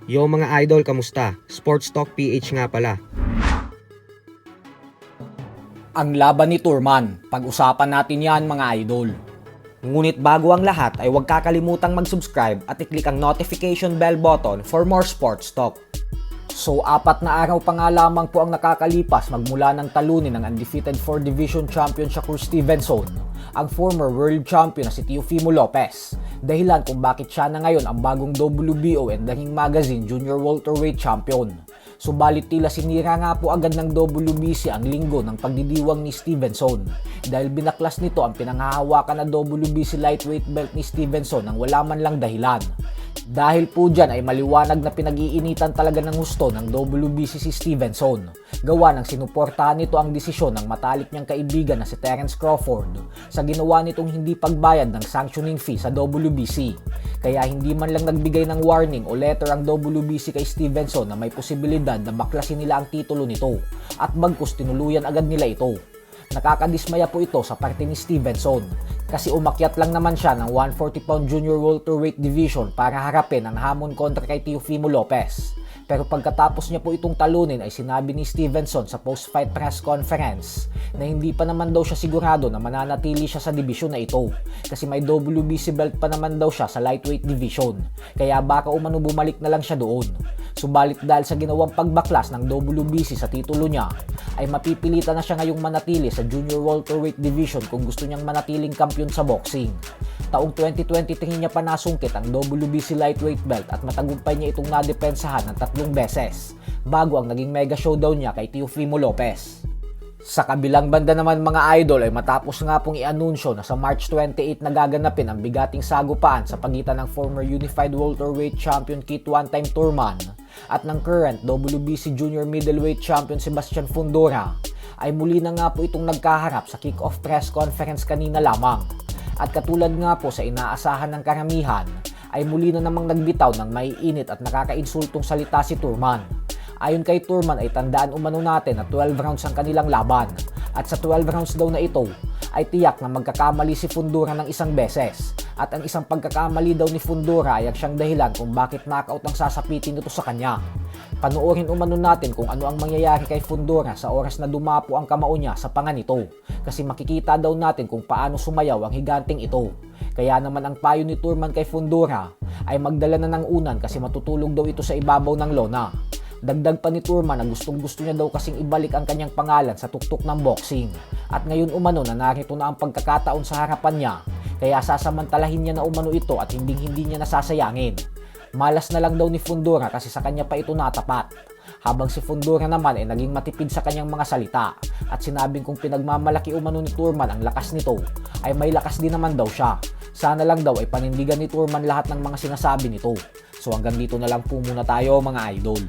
Yo mga idol, kamusta? Sports Talk PH nga pala. Ang laban ni Turman, pag-usapan natin yan mga idol. Ngunit bago ang lahat ay huwag kakalimutang mag-subscribe at i-click ang notification bell button for more sports talk. So 4 na araw pa nga lamang po ang nakakalipas magmula ng talunin ng undefeated 4 Division Champion Shakur Stevenson, ang former world champion na si Teofimo Lopez. Dahilan kung bakit siya na ngayon ang bagong WBO and The Ring Magazine Junior Welterweight Champion. Subalit tila sinira nga po agad ng WBC ang linggo ng pagdidiwang ni Stevenson dahil binaklas nito ang pinanghahawakan na WBC lightweight belt ni Stevenson nang wala man lang dahilan. Dahil po dyan ay maliwanag na pinag-iinitan talaga ng husto ng WBC si Stevenson. Gawa ng sinuportahan nito ang desisyon ng matalik niyang kaibigan na si Terence Crawford sa ginawa nitong hindi pagbayad ng sanctioning fee sa WBC. Kaya hindi man lang nagbigay ng warning o letter ang WBC kay Stevenson na may posibilidad na baklasin nila ang titulo nito at bagkus tinuluyan agad nila ito. Nakakadismaya po ito sa parte ni Stevenson kasi umakyat lang naman siya ng 140-pound junior welterweight division para harapin ang hamon kontra kay Teofimo Lopez. Pero pagkatapos niya po itong talunin ay sinabi ni Stevenson sa post-fight press conference na hindi pa naman daw siya sigurado na mananatili siya sa dibisyon na ito kasi may WBC belt pa naman daw siya sa lightweight division kaya baka umano bumalik na lang siya doon. Subalit dahil sa ginawang pagbaklas ng WBC sa titulo niya ay mapipilitan na siya ngayong manatili sa junior welterweight division kung gusto niyang manatiling kampiyon sa boxing. Taong 2023 niya pa nasungkit ang WBC lightweight belt at matagumpay niya itong nadepensahan ng 3 beses bago ang naging mega showdown niya kay Teofimo Lopez. Sa kabilang banda naman mga idol ay matapos nga pong i-anunsyo na sa March 28 na gaganapin ang bigating sagupaan sa pagitan ng former Unified Welterweight Champion Keith One-Time Turman at ng current WBC Junior Middleweight Champion Sebastian Fundora ay muli na nga po itong nagkaharap sa kick-off press conference kanina lamang. At katulad nga po sa inaasahan ng karamihan ay muli na namang nagbitaw ng maiinit at nakakainsultong salita si Turman. Ayon kay Turman ay tandaan umano natin na 12 rounds ang kanilang laban at sa 12 rounds daw na ito ay tiyak na magkakamali si Fundora ng 1 beses at ang isang pagkakamali daw ni Fundora ay ang siyang dahilan kung bakit knockout ang sasapitin nito sa kanya. Panoorin umano natin kung ano ang mangyayari kay Fundora sa oras na dumapo ang kamao niya sa panga nito kasi makikita daw natin kung paano sumayaw ang higanting ito. Kaya naman ang payo ni Turman kay Fundora ay magdala na ng unan kasi matutulog daw ito sa ibabaw ng lona. Dagdag pa ni Turman na gustong-gusto niya daw kasing ibalik ang kanyang pangalan sa tuktok ng boxing. At ngayon umano na narito na ang pagkakataon sa harapan niya, kaya sasamantalahin niya na umano ito at hindi niya nasasayangin. Malas na lang daw ni Fundora kasi sa kanya pa ito natapat. Habang si Fundora naman ay naging matipid sa kanyang mga salita at sinabing kung pinagmamalaki umano ni Turman ang lakas nito, ay may lakas din naman daw siya. Sana lang daw ay panindigan ni Turman lahat ng mga sinasabi nito. So hanggang dito na lang po muna tayo mga idol.